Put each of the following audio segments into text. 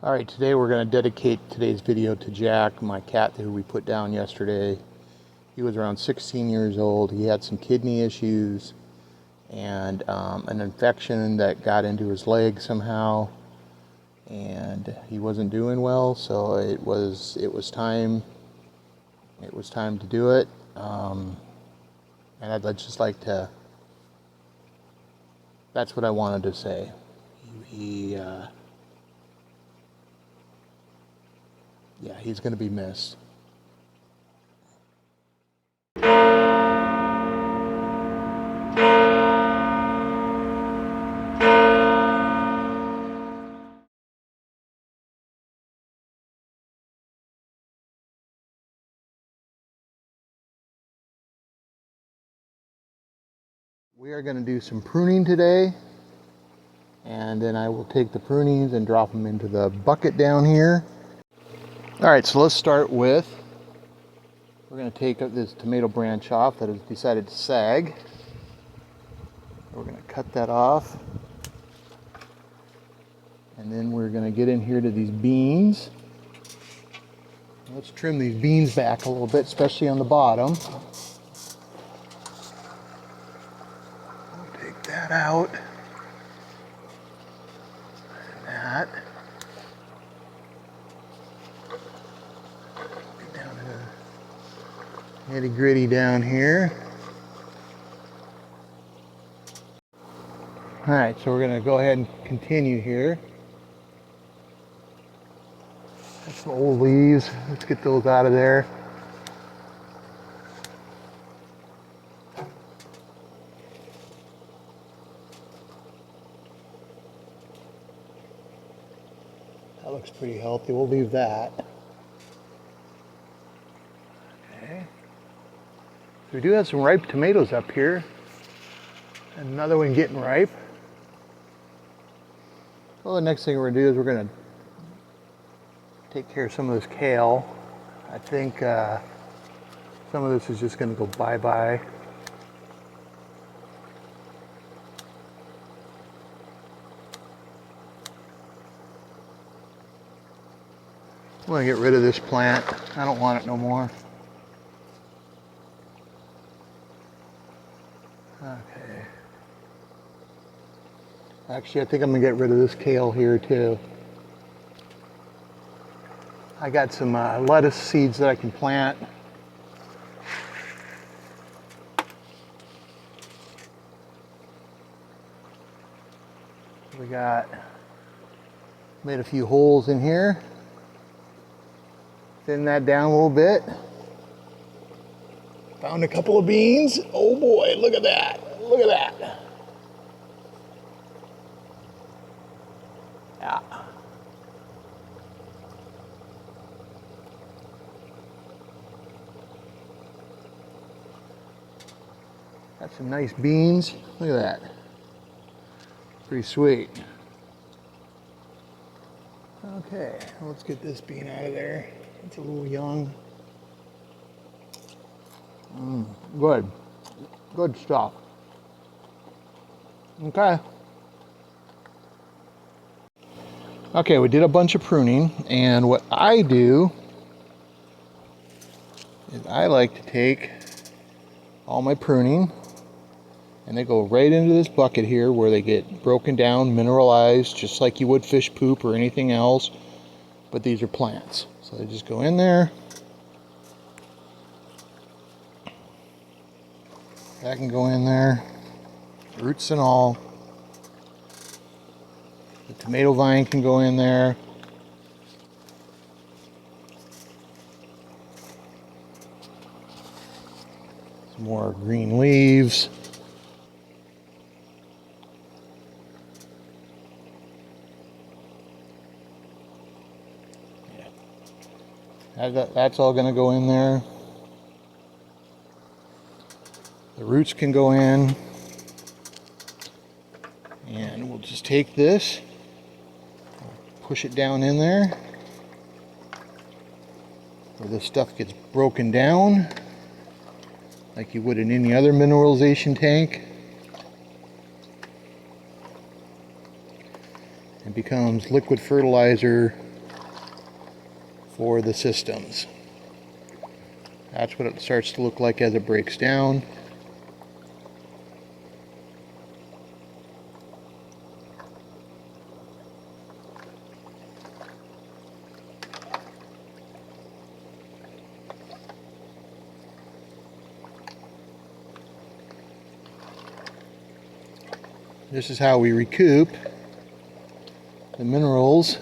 Alright, today we're going to dedicate today's video to Jack, my cat who we put down yesterday. He was around 16 years old. He had some kidney issues and an infection that got into his leg somehow, and he wasn't doing well, so it was time to do it. And I'd just like to, that's what I wanted to say. Yeah, he's going to be missed. We are going to do some pruning today, and then I will take the prunings and drop them into the bucket down here. Alright, so let's start with, we're going to take this tomato branch off that has decided to sag. We're going to cut that off. And then we're going to get in here to these beans. Let's trim these beans back a little bit, especially on the bottom. We'll take that out. And that. Nitty gritty down here. Alright, so we're going to go ahead and continue here. That's some old leaves. Let's get those out of there. That looks pretty healthy. We'll leave that. Okay. So we do have some ripe tomatoes up here. Another one getting ripe. Well, the next thing we're going to do is we're going to take care of some of this kale. I think some of this is just going to go bye-bye. I'm going to get rid of this plant. I don't want it no more. Okay. Actually, I think I'm going to get rid of this kale here too. I got some lettuce seeds that I can plant. We got, made a few holes in here. Thin that down a little bit. Found a couple of beans. Oh boy, look at that. Look at that. Yeah. Got some nice beans. Look at that. Pretty sweet. Okay, let's get this bean out of there. It's a little young. Good. Good stuff. Okay. Okay, we did a bunch of pruning, and what I do is I like to take all my pruning and they go right into this bucket here where they get broken down, mineralized, just like you would fish poop or anything else, but these are plants. So they just go in there. That can go in there, roots and all. The tomato vine can go in there. Some more green leaves. Yeah. That's all going to go in there. The roots can go in. And we'll just take this, push it down in there where the stuff gets broken down like you would in any other mineralization tank. It becomes liquid fertilizer for the systems. That's what it starts to look like as it breaks down. This is how we recoup the minerals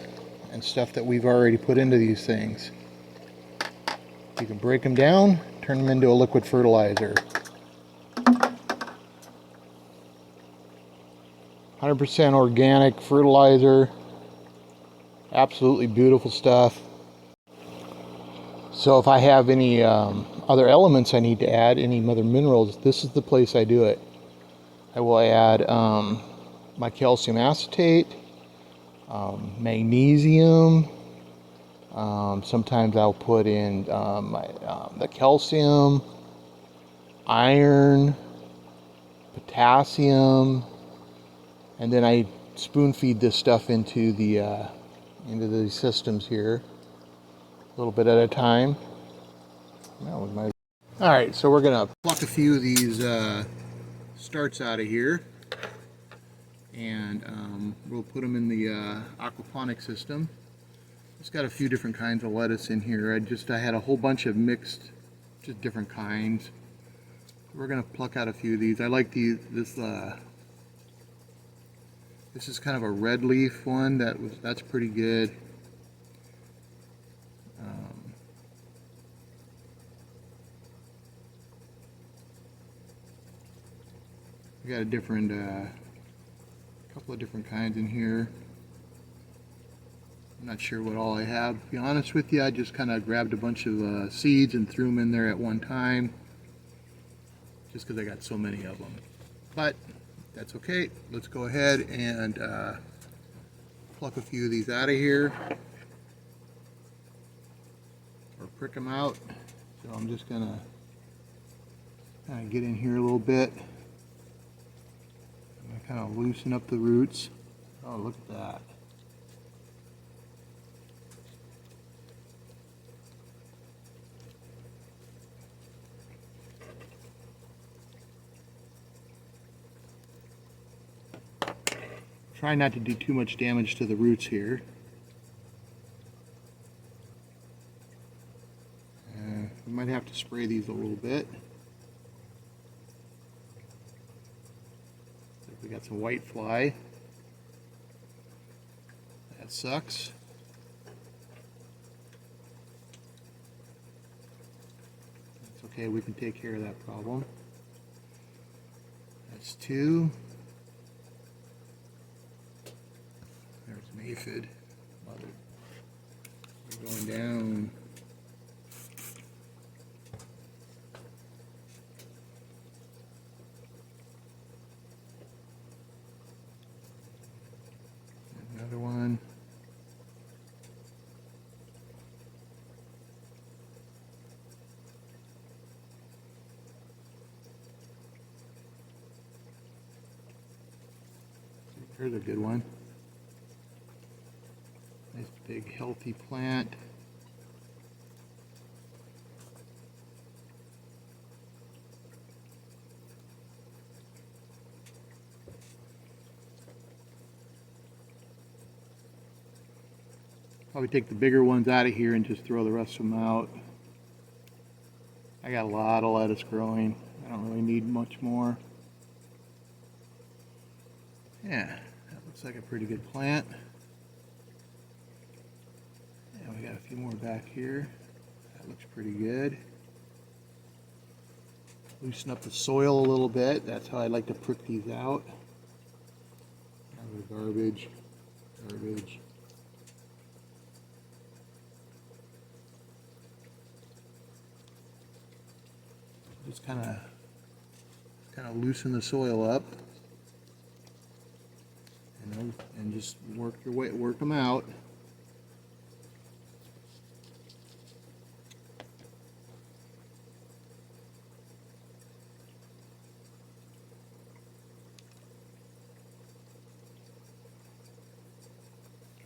and stuff that we've already put into these things. You can break them down, turn them into a liquid fertilizer. 100% organic fertilizer. Absolutely beautiful stuff. So if I have any other elements I need to add, any other minerals, this is the place I do it. I will add my calcium acetate, magnesium. Sometimes I'll put in the calcium, iron, potassium, and then I spoon feed this stuff into the systems here, a little bit at a time. Alright, so we're gonna pluck a few of these starts out of here, and we'll put them in the aquaponic system. It's got a few different kinds of lettuce in here. I had a whole bunch of mixed, just different kinds. We're gonna pluck out a few of these. I like these. This is kind of a red leaf one. That's pretty good. We got a different, couple of different kinds in here. I'm not sure what all I have. To be honest with you, I just kind of grabbed a bunch of seeds and threw them in there at one time, just because I got so many of them. But that's okay. Let's go ahead and pluck a few of these out of here, or prick them out. So I'm just gonna kind of get in here a little bit. Kind of loosen up the roots. Oh, look at that. Try not to do too much damage to the roots here. We might have to spray these a little bit. We got some white fly. That sucks. That's okay, we can take care of that problem. That's two. There's an aphid. Mother. We're going down. Another one. Here's a good one. Nice big healthy plant. Probably take the bigger ones out of here and just throw the rest of them out. I got a lot of lettuce growing. I don't really need much more. Yeah, that looks like a pretty good plant. And we got a few more back here. That looks pretty good. Loosen up the soil a little bit. That's how I like to prick these out. Garbage, garbage. Just kind of loosen the soil up, and just work them out.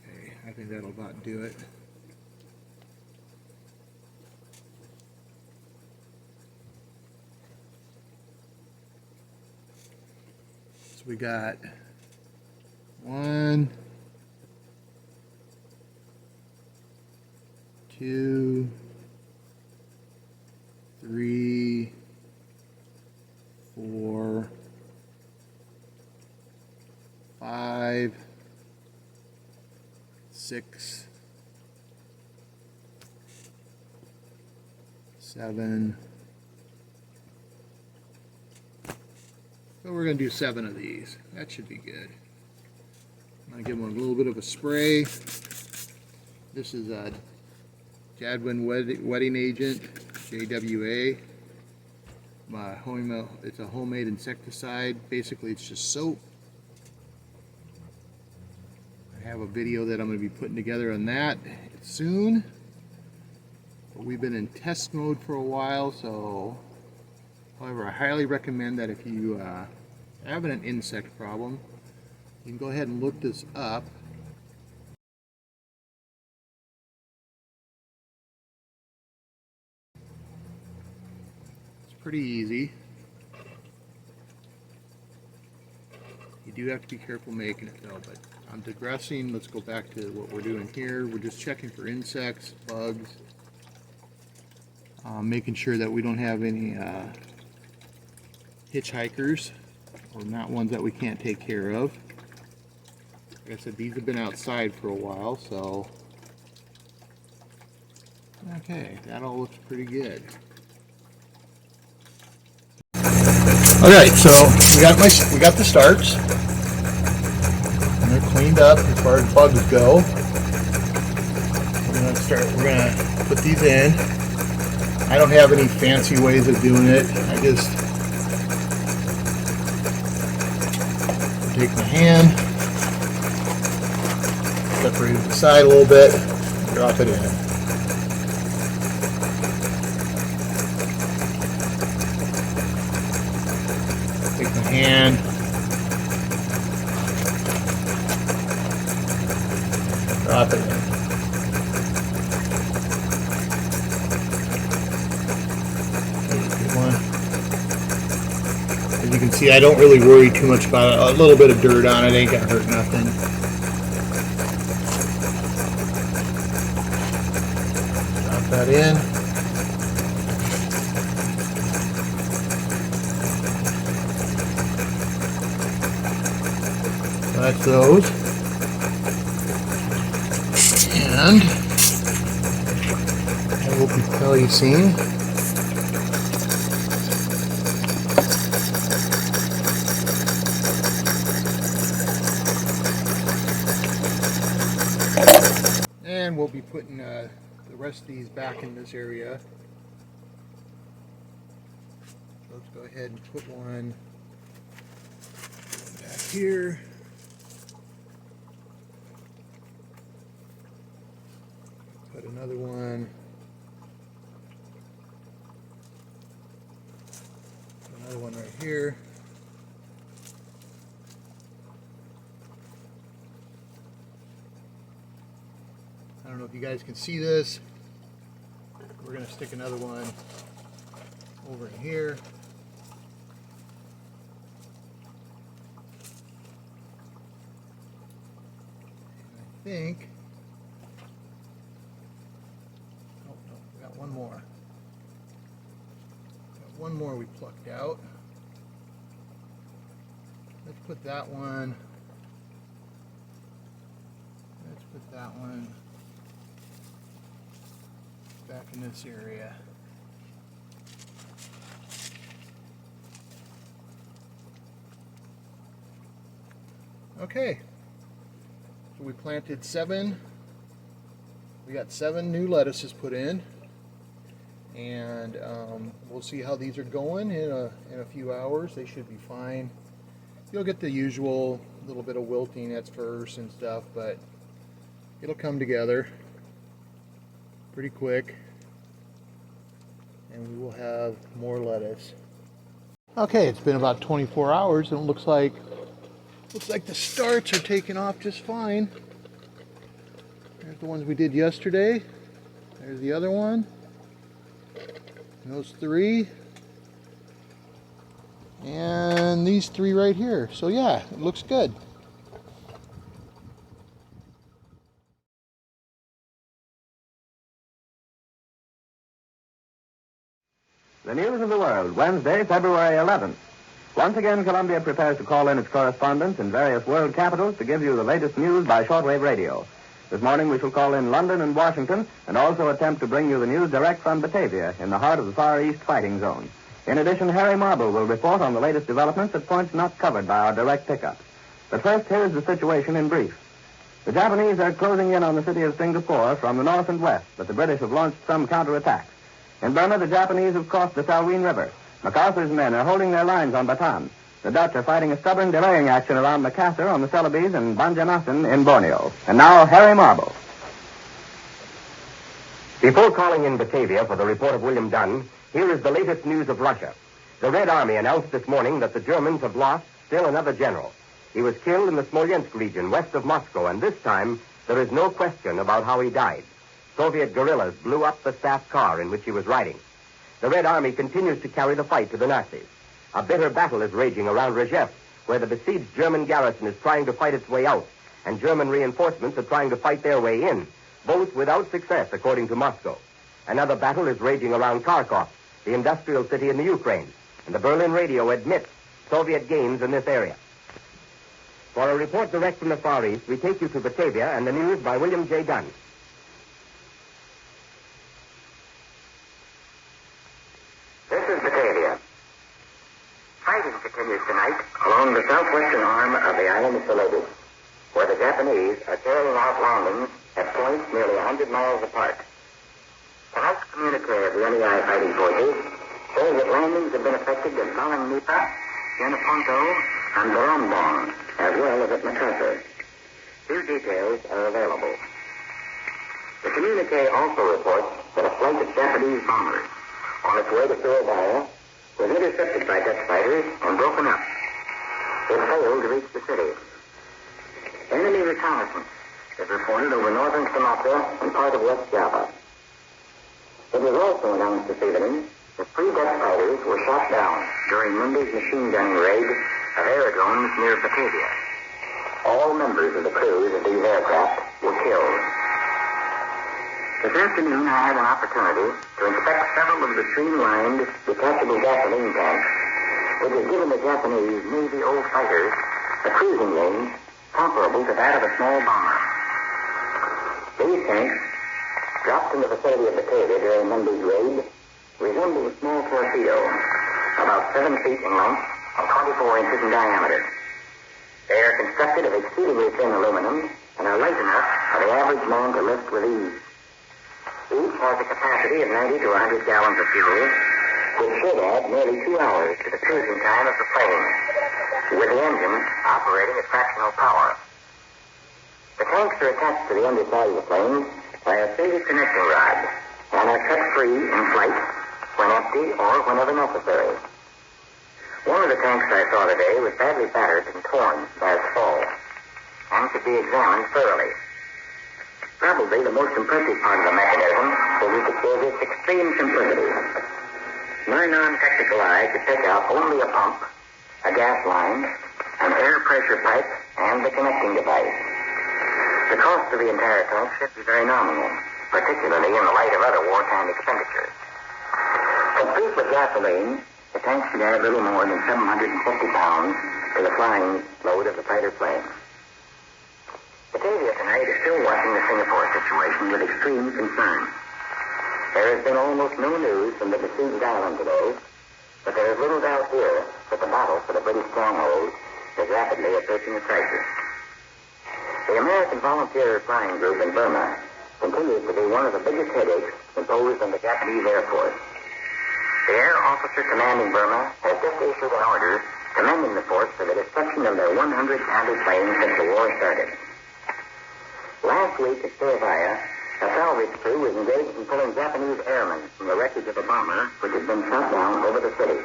Okay, I think that'll about do it. So we got 1, 2, 3, 4, 5, 6, 7. So we're going to do 7 of these. That should be good. I'm going to give them a little bit of a spray. This is a JADAM Wetting Agent, JWA. It's a homemade insecticide. Basically, it's just soap. I have a video that I'm going to be putting together on that soon. But we've been in test mode for a while, so however, I highly recommend that if you have an insect problem, you can go ahead and look this up. It's pretty easy. You do have to be careful making it though, but I'm digressing. Let's go back to what we're doing here. We're just checking for insects, bugs, making sure that we don't have any hitchhikers, or not ones that we can't take care of. Like I said, these have been outside for a while, so okay, that all looks pretty good. Alright, so we got the starts. And they're cleaned up as far as bugs go. We're gonna put these in. I don't have any fancy ways of doing it. I just take my hand, separate it aside a little bit, and drop it in. Take my hand, drop it in. As you can see, I don't really worry too much about it. A little bit of dirt on it ain't gonna hurt nothing. Drop that in. So that's those. And I hope you can probably seen. And we'll be putting the rest of these back in this area. So let's go ahead and put one back here. Put another one. Another one right here. I don't know if you guys can see this. We're going to stick another one over in here. And I think, oh no, we got one more. Got one more we plucked out. Let's put that one. Let's put that one back in this area. Okay, so we planted 7. We got 7 new lettuces put in, and we'll see how these are going in a few hours. They should be fine. You'll get the usual little bit of wilting at first and stuff, but it'll come together pretty quick, and we will have more lettuce. Okay, it's been about 24 hours and it looks like the starts are taking off just fine. There's the ones we did yesterday. There's the other one. And those 3. and these 3 right here. So yeah, it looks good. The news of the world, Wednesday, February 11th. Once again, Columbia prepares to call in its correspondents in various world capitals to give you the latest news by shortwave radio. This morning we shall call in London and Washington and also attempt to bring you the news direct from Batavia in the heart of the Far East fighting zone. In addition, Harry Marble will report on the latest developments at points not covered by our direct pickups. But first, here's the situation in brief. The Japanese are closing in on the city of Singapore from the north and west, but the British have launched some counterattacks. In Burma, the Japanese have crossed the Salween River. MacArthur's men are holding their lines on Bataan. The Dutch are fighting a stubborn delaying action around Makassar on the Celebes and Banjarmasin in Borneo. And now, Harry Marble. Before calling in Batavia for the report of William Dunn, here is the latest news of Russia. The Red Army announced this morning that the Germans have lost still another general. He was killed in the Smolensk region west of Moscow, and this time there is no question about how he died. Soviet guerrillas blew up the staff car in which he was riding. The Red Army continues to carry the fight to the Nazis. A bitter battle is raging around Rzhev, where the besieged German garrison is trying to fight its way out, and German reinforcements are trying to fight their way in, both without success, according to Moscow. Another battle is raging around Kharkov, the industrial city in the Ukraine, and the Berlin radio admits Soviet gains in this area. For a report direct from the Far East, we take you to Batavia and the news by William J. Dunn. This is Batavia. Fighting continues tonight along the southwestern arm of the island of Celebes, where the Japanese are carrying out landings at points nearly 100 miles apart. Tonight's communique of the NEI fighting forces shows that landings have been effected at Balang Nipa, Yenaponto, and Barambong, as well as at Makassar. Few details are available. The communique also reports that a flight of Japanese bombers on its way to Surabaya was intercepted by Dutch fighters and broken up. It failed to reach the city. Enemy reconnaissance is reported over northern Sumatra and part of West Java. It was also announced this evening that 3 Dutch fighters were shot down during Monday's machine gunning raid of aerodromes near Batavia. All members of the crews of these aircraft were killed. This afternoon, I had an opportunity to inspect several of the streamlined, detachable gasoline tanks, which has given the Japanese Navy old fighters a cruising range comparable to that of a small bomber. These tanks, dropped in the vicinity of Batavia during Monday's raid, resemble a small torpedo, about 7 feet in length and 24 inches in diameter. They are constructed of exceedingly thin aluminum and are light enough for the average man to lift with ease. Each has a capacity of 90 to 100 gallons of fuel, which should add nearly 2 hours to the cruising time of the plane, with the engine operating at fractional power. The tanks are attached to the underside of the plane by a single connecting rod and are cut free in flight when empty or whenever necessary. One of the tanks I saw today was badly battered and torn by its fall and could be examined thoroughly. Probably the most impressive part of the mechanism is its extreme simplicity. My non-technical eye could pick out only a pump, a gas line, an air pressure pipe, and the connecting device. The cost of the entire tank should be very nominal, particularly in the light of other wartime expenditures. Complete with gasoline, the tank should add little more than 750 pounds to the flying load of the fighter plane. Batavia tonight is still watching the Singapore situation with extreme concern. There has been almost no news from the besieged island today, but there is little doubt here that the battle for the British stronghold is rapidly approaching a crisis. The American Volunteer Flying Group in Burma continues to be one of the biggest headaches imposed on the Japanese Air Force. The air officer commanding Burma has just issued an order commending the force for the destruction of their 100 Handley planes since the war started. Last week at Surabaya, a salvage crew was engaged in pulling Japanese airmen from the wreckage of a bomber which had been shot down over the city.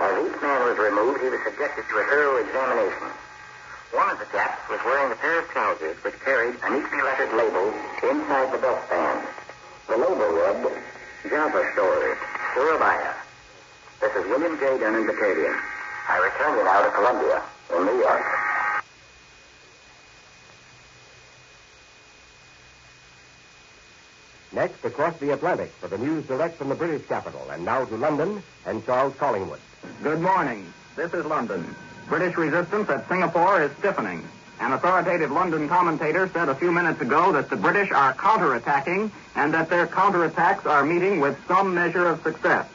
As each man was removed, he was subjected to a thorough examination. One of the Japs was wearing a pair of trousers which carried a neatly lettered label inside the belt band. The label read, Java Stores, Surabaya. This is William J. Dunn in Batavia. I return you now to Columbia, in New York. Next, across the Atlantic for the news direct from the British capital. And now to London and Charles Collingwood. Good morning. This is London. British resistance at Singapore is stiffening. An authoritative London commentator said a few minutes ago that the British are counterattacking and that their counterattacks are meeting with some measure of success.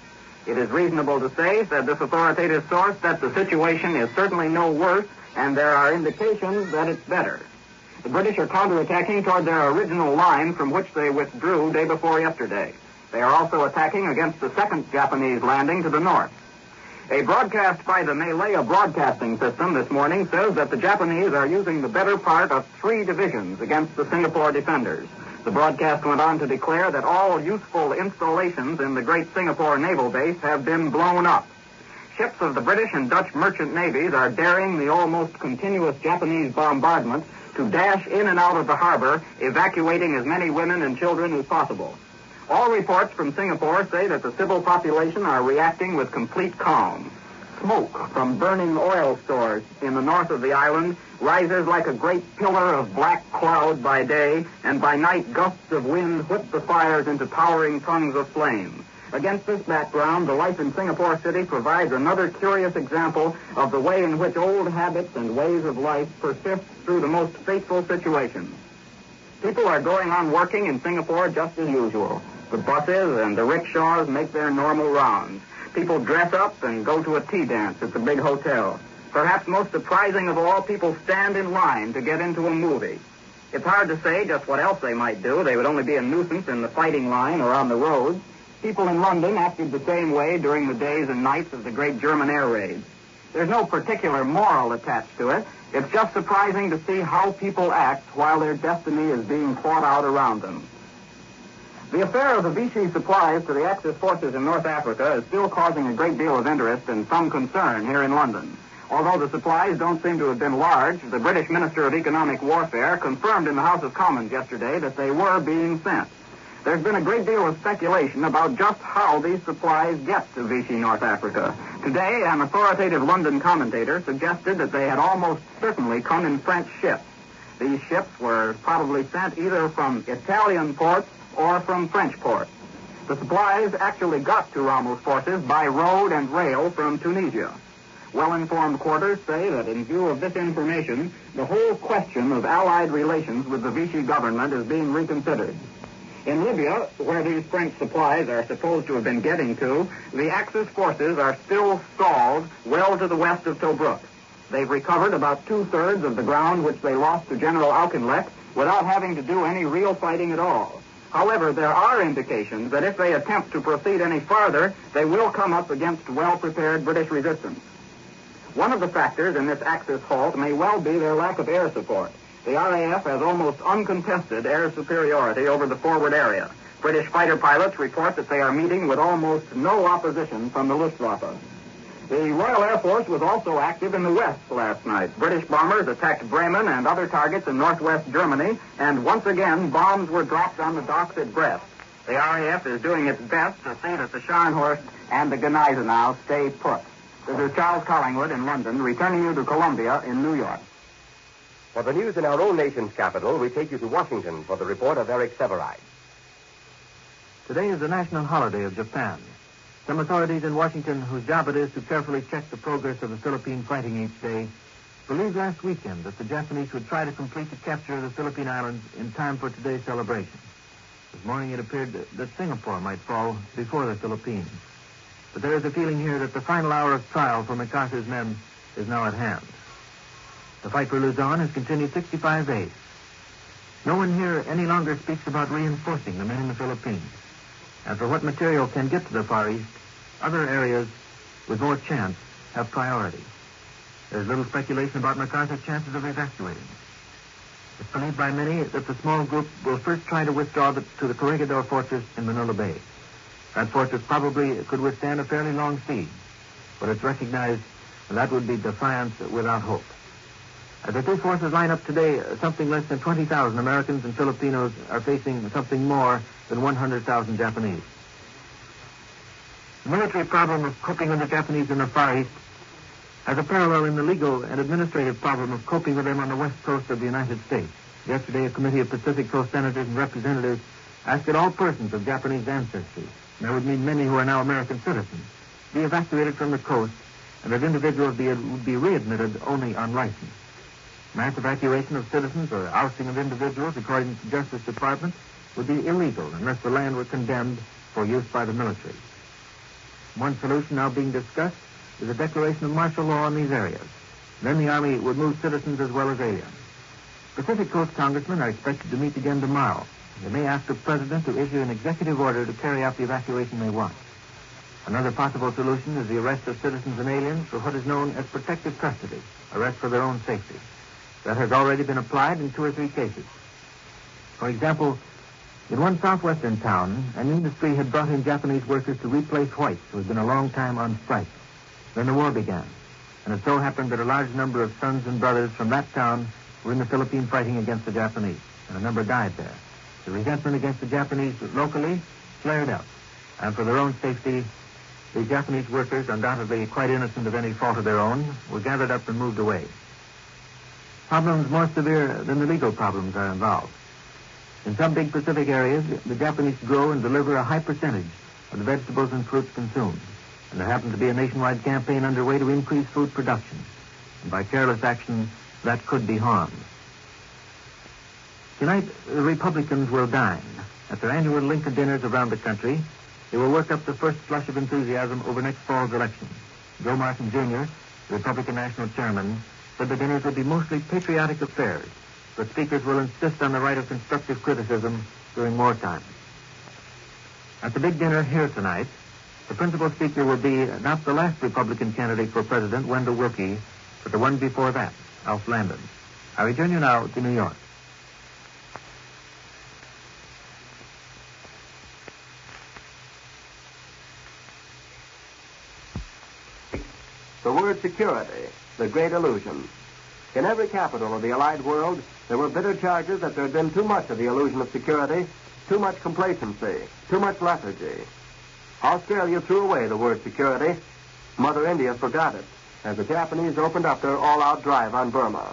It is reasonable to say, said this authoritative source, that the situation is certainly no worse and there are indications that it's better. The British are counterattacking toward their original line from which they withdrew day before yesterday. They are also attacking against the second Japanese landing to the north. A broadcast by the Malaya Broadcasting System this morning says that the Japanese are using the better part of 3 divisions against the Singapore defenders. The broadcast went on to declare that all useful installations in the great Singapore naval base have been blown up. Ships of the British and Dutch merchant navies are daring the almost continuous Japanese bombardment to dash in and out of the harbor, evacuating as many women and children as possible. All reports from Singapore say that the civil population are reacting with complete calm. Smoke from burning oil stores in the north of the island rises like a great pillar of black cloud by day, and by night gusts of wind whip the fires into towering tongues of flame. Against this background, the life in Singapore City provides another curious example of the way in which old habits and ways of life persist through the most fateful situations. People are going on working in Singapore just as usual. The buses and the rickshaws make their normal rounds. People dress up and go to a tea dance at the big hotel. Perhaps most surprising of all, people stand in line to get into a movie. It's hard to say just what else they might do. They would only be a nuisance in the fighting line or on the roads. People in London acted the same way during the days and nights of the great German air raids. There's no particular moral attached to it. It's just surprising to see how people act while their destiny is being fought out around them. The affair of the Vichy supplies to the Axis forces in North Africa is still causing a great deal of interest and some concern here in London. Although the supplies don't seem to have been large, the British Minister of Economic Warfare confirmed in the House of Commons yesterday that they were being sent. There's been a great deal of speculation about just how these supplies get to Vichy, North Africa. Today, an authoritative London commentator suggested that they had almost certainly come in French ships. These ships were probably sent either from Italian ports or from French ports. The supplies actually got to Rommel's forces by road and rail from Tunisia. Well-informed quarters say that in view of this information, the whole question of Allied relations with the Vichy government is being reconsidered. In Libya, where these French supplies are supposed to have been getting to, the Axis forces are still stalled well to the west of Tobruk. They've recovered about 2/3 of the ground which they lost to General Auchinleck without having to do any real fighting at all. However, there are indications that if they attempt to proceed any farther, they will come up against well-prepared British resistance. One of the factors in this Axis halt may well be their lack of air support. The RAF has almost uncontested air superiority over the forward area. British fighter pilots report that they are meeting with almost no opposition from the Luftwaffe. The Royal Air Force was also active in the west last night. British bombers attacked Bremen and other targets in northwest Germany, and once again, bombs were dropped on the docks at Brest. The RAF is doing its best to see that the Scharnhorst and the Gneisenau stay put. This is Charles Collingwood in London, returning you to Columbia in New York. For the news in our own nation's capital, we take you to Washington for the report of Eric Severide. Today is the national holiday of Japan. Some authorities in Washington, whose job it is to carefully check the progress of the Philippine fighting each day, believed last weekend that the Japanese would try to complete the capture of the Philippine Islands in time for today's celebration. This morning it appeared that Singapore might fall before the Philippines. But there is a feeling here that the final hour of trial for MacArthur's men is now at hand. The fight for Luzon has continued 65 days. No one here any longer speaks about reinforcing the men in the Philippines. And for what material can get to the Far East, other areas with more chance have priority. There's little speculation about MacArthur's chances of evacuating. It's believed by many that the small group will first try to withdraw to the Corregidor Fortress in Manila Bay. That fortress probably could withstand a fairly long siege, but it's recognized that would be defiance without hope. As the two forces line up today, something less than 20,000 Americans and Filipinos are facing something more than 100,000 Japanese. The military problem of coping with the Japanese in the Far East has a parallel in the legal and administrative problem of coping with them on the west coast of the United States. Yesterday, a committee of Pacific Coast senators and representatives asked that all persons of Japanese ancestry, and that would mean many who are now American citizens, be evacuated from the coast, and that individuals would be readmitted only on license. Mass evacuation of citizens or ousting of individuals, according to the Justice Department, would be illegal unless the land were condemned for use by the military. One solution now being discussed is a declaration of martial law in these areas. Then the Army would move citizens as well as aliens. Pacific Coast congressmen are expected to meet again tomorrow. They may ask the president to issue an executive order to carry out the evacuation they want. Another possible solution is the arrest of citizens and aliens for what is known as protective custody, arrest for their own safety. That has already been applied in 2 or 3 cases. For example, in one southwestern town, an industry had brought in Japanese workers to replace whites who had been a long time on strike. Then the war began, and it so happened that a large number of sons and brothers from that town were in the Philippines fighting against the Japanese, and a number died there. The resentment against the Japanese locally flared up, and for their own safety, the Japanese workers, undoubtedly quite innocent of any fault of their own, were gathered up and moved away. Problems more severe than the legal problems are involved. In some big Pacific areas, the Japanese grow and deliver a high percentage of the vegetables and fruits consumed. And there happens to be a nationwide campaign underway to increase food production. And by careless action, that could be harmed. Tonight, the Republicans will dine. At their annual Lincoln dinners around the country, they will work up the first flush of enthusiasm over next fall's election. Joe Martin, Jr., the Republican National Chairman, said the dinners will be mostly patriotic affairs, but speakers will insist on the right of constructive criticism during wartime. At the big dinner here tonight, the principal speaker will be not the last Republican candidate for president, Wendell Willkie, but the one before that, Alf Landon. I return you now to New York. The word security, the great illusion. In every capital of the Allied world, there were bitter charges that there had been too much of the illusion of security, too much complacency, too much lethargy. Australia threw away the word security. Mother India forgot it as the Japanese opened up their all-out drive on Burma.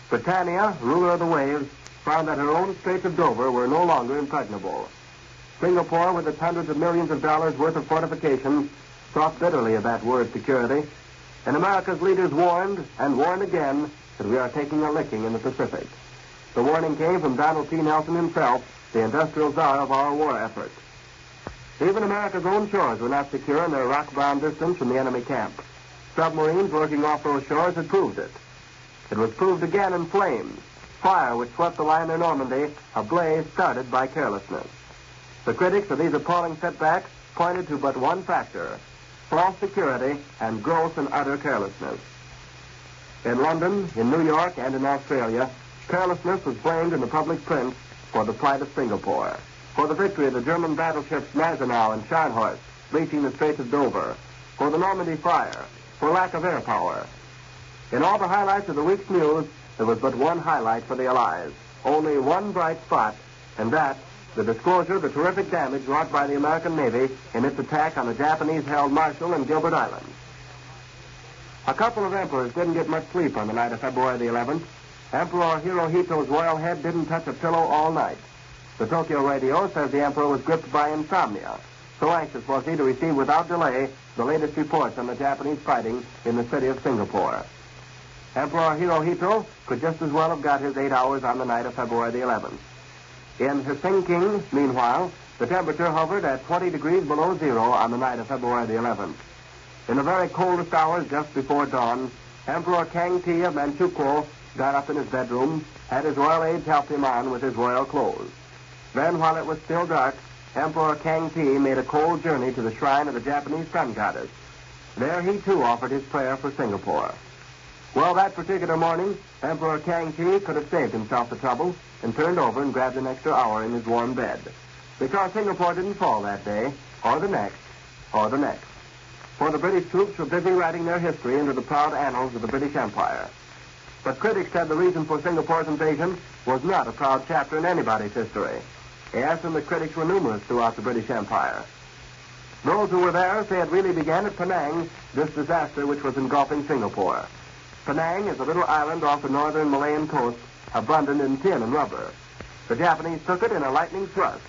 Britannia, ruler of the waves, found that her own Straits of Dover were no longer impregnable. Singapore, with its hundreds of millions of dollars worth of fortifications, thought bitterly of that word security. And America's leaders warned and warned again that we are taking a licking in the Pacific. The warning came from Donald T. Nelson himself, the industrial czar of our war effort. Even America's own shores were not secure in their rock-bound distance from the enemy camp. Submarines working off those shores had proved it. It was proved again in flames, fire which swept the liner Normandy, a blaze started by carelessness. The critics of these appalling setbacks pointed to but one factor: false security and gross and utter carelessness. In London, in New York, and in Australia, carelessness was blamed in the public prints for the plight of Singapore, for the victory of the German battleships Gneisenau and Scharnhorst reaching the Straits of Dover, for the Normandy fire, for lack of air power. In all the highlights of the week's news, there was but one highlight for the Allies, only one bright spot, and that, the disclosure of the terrific damage wrought by the American Navy in its attack on the Japanese-held Marshall and Gilbert Islands. A couple of emperors didn't get much sleep on the night of February the 11th. Emperor Hirohito's royal head didn't touch a pillow all night. The Tokyo radio says the emperor was gripped by insomnia. So anxious was he to receive without delay the latest reports on the Japanese fighting in the city of Singapore. Emperor Hirohito could just as well have got his 8 hours on the night of February the 11th. In Helsinki, meanwhile, the temperature hovered at 20 degrees below zero on the night of February the 11th. In the very coldest hours just before dawn, Emperor Kangti of Manchukuo got up in his bedroom, had his royal aides help him on with his royal clothes. Then, while it was still dark, Emperor Kangti made a cold journey to the shrine of the Japanese sun goddess. There he, too, offered his prayer for Singapore. Well, that particular morning, Emperor Kangti could have saved himself the trouble and turned over and grabbed an extra hour in his warm bed. Because Singapore didn't fall that day, or the next, or the next. For the British troops were busy writing their history into the proud annals of the British Empire. But critics said the reason for Singapore's invasion was not a proud chapter in anybody's history. Yes, and the critics were numerous throughout the British Empire. Those who were there say it really began at Penang, this disaster which was engulfing Singapore. Penang is a little island off the northern Malayan coast, abundant in tin and rubber. The Japanese took it in a lightning thrust,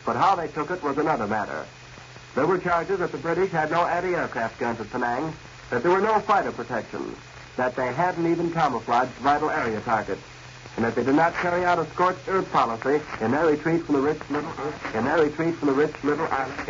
but how they took it was another matter. There were charges that the British had no anti-aircraft guns at Penang, that there were no fighter protections, that they hadn't even camouflaged vital area targets, and that they did not carry out a scorched earth policy in their retreat from the rich little island,